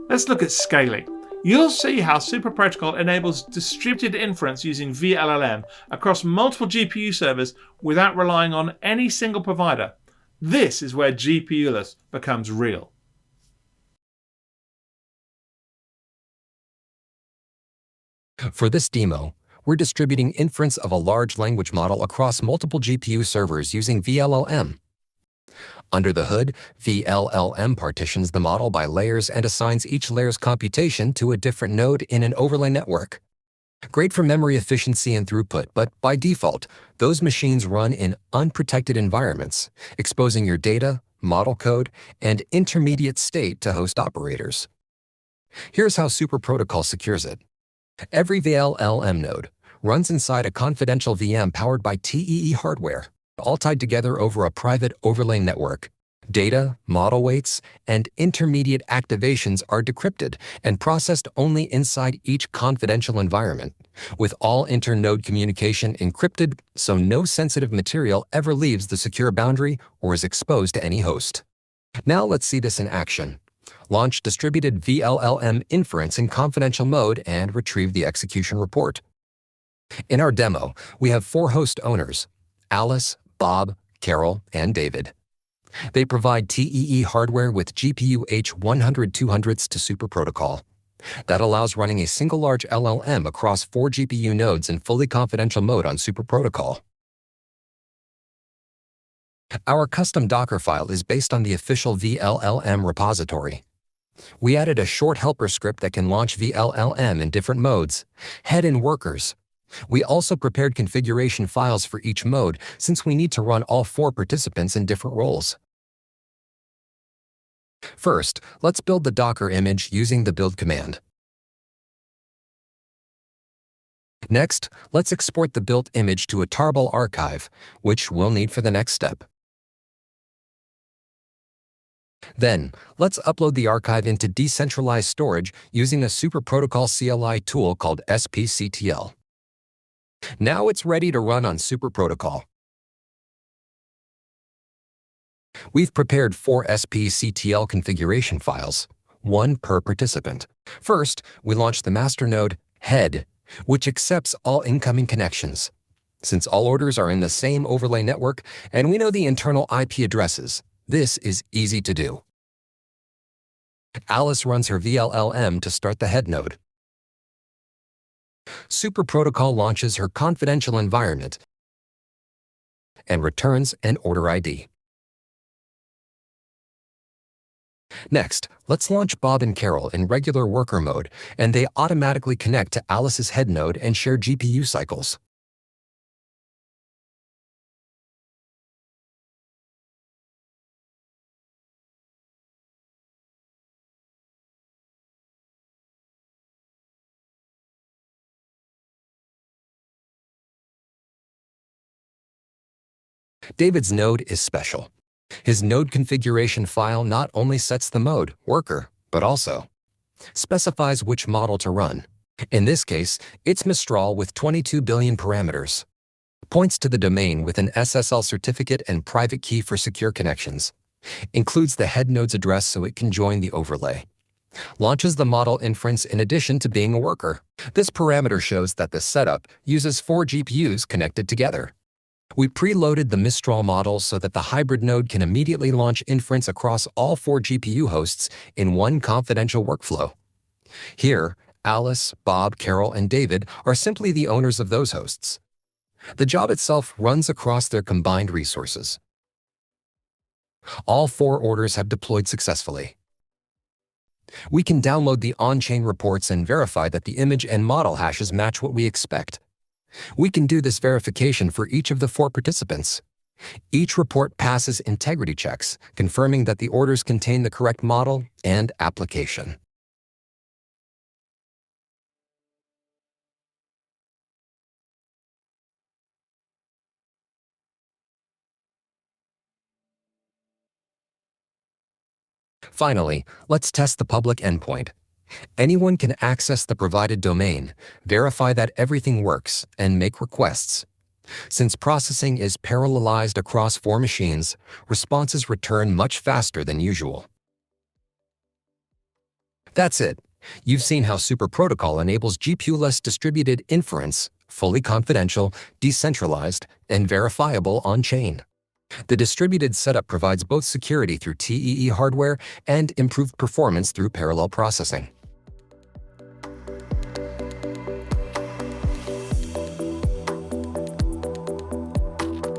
Let's look at scaling. You'll see how Super Protocol enables distributed inference using vLLM across multiple GPU servers without relying on any single provider. This is where GPUless becomes real. For this demo, we're distributing inference of a large language model across multiple GPU servers using vLLM. Under the hood, vLLM partitions the model by layers and assigns each layer's computation to a different node in an overlay network. Great for memory efficiency and throughput, but by default, those machines run in unprotected environments, exposing your data, model code, and intermediate state to host operators. Here's how Super Protocol secures it. Every vLLM node runs inside a confidential VM powered by TEE hardware, all tied together over a private overlay network. Data, model weights, and intermediate activations are decrypted and processed only inside each confidential environment, with all inter-node communication encrypted so no sensitive material ever leaves the secure boundary or is exposed to any host. Now let's see this in action. Launch distributed vLLM inference in confidential mode and retrieve the execution report. In our demo, we have 4 host owners: Alice, Bob, Carol, and David. They provide TEE hardware with GPU-H100/200s to Super Protocol. That allows running a single large LLM across 4 GPU nodes in fully confidential mode on Super Protocol. Our custom Docker file is based on the official vLLM repository. We added a short helper script that can launch vLLM in different modes, head and workers. We also prepared configuration files for each mode since we need to run all 4 participants in different roles. First, let's build the Docker image using the build command. Next, let's export the built image to a tarball archive, which we'll need for the next step. Then, let's upload the archive into decentralized storage using a Super Protocol CLI tool called spctl. Now it's ready to run on Super Protocol. We've prepared 4 spctl configuration files, 1 per participant. First, we launch the master node, head, which accepts all incoming connections. Since all orders are in the same overlay network and we know the internal IP addresses, this is easy to do. Alice runs her vLLM to start the head node. Super Protocol launches her confidential environment and returns an order ID. Next, let's launch Bob and Carol in regular worker mode, and they automatically connect to Alice's head node and share GPU cycles. David's node is special. His node configuration file not only sets the mode, worker, but also specifies which model to run. In this case, it's Mistral with 22 billion parameters. Points to the domain with an SSL certificate and private key for secure connections. Includes the head node's address so it can join the overlay. Launches the model inference in addition to being a worker. This parameter shows that the setup uses 4 GPUs connected together. We preloaded the Mistral model so that the hybrid node can immediately launch inference across all 4 GPU hosts in one confidential workflow. Here, Alice, Bob, Carol, and David are simply the owners of those hosts. The job itself runs across their combined resources. All 4 orders have deployed successfully. We can download the on-chain reports and verify that the image and model hashes match what we expect. We can do this verification for each of the 4 participants. Each report passes integrity checks, confirming that the orders contain the correct model and application. Finally, let's test the public endpoint. Anyone can access the provided domain, verify that everything works, and make requests. Since processing is parallelized across 4 machines, responses return much faster than usual. That's it. You've seen how Super Protocol enables GPU-less distributed inference, fully confidential, decentralized, and verifiable on-chain. The distributed setup provides both security through TEE hardware and improved performance through parallel processing.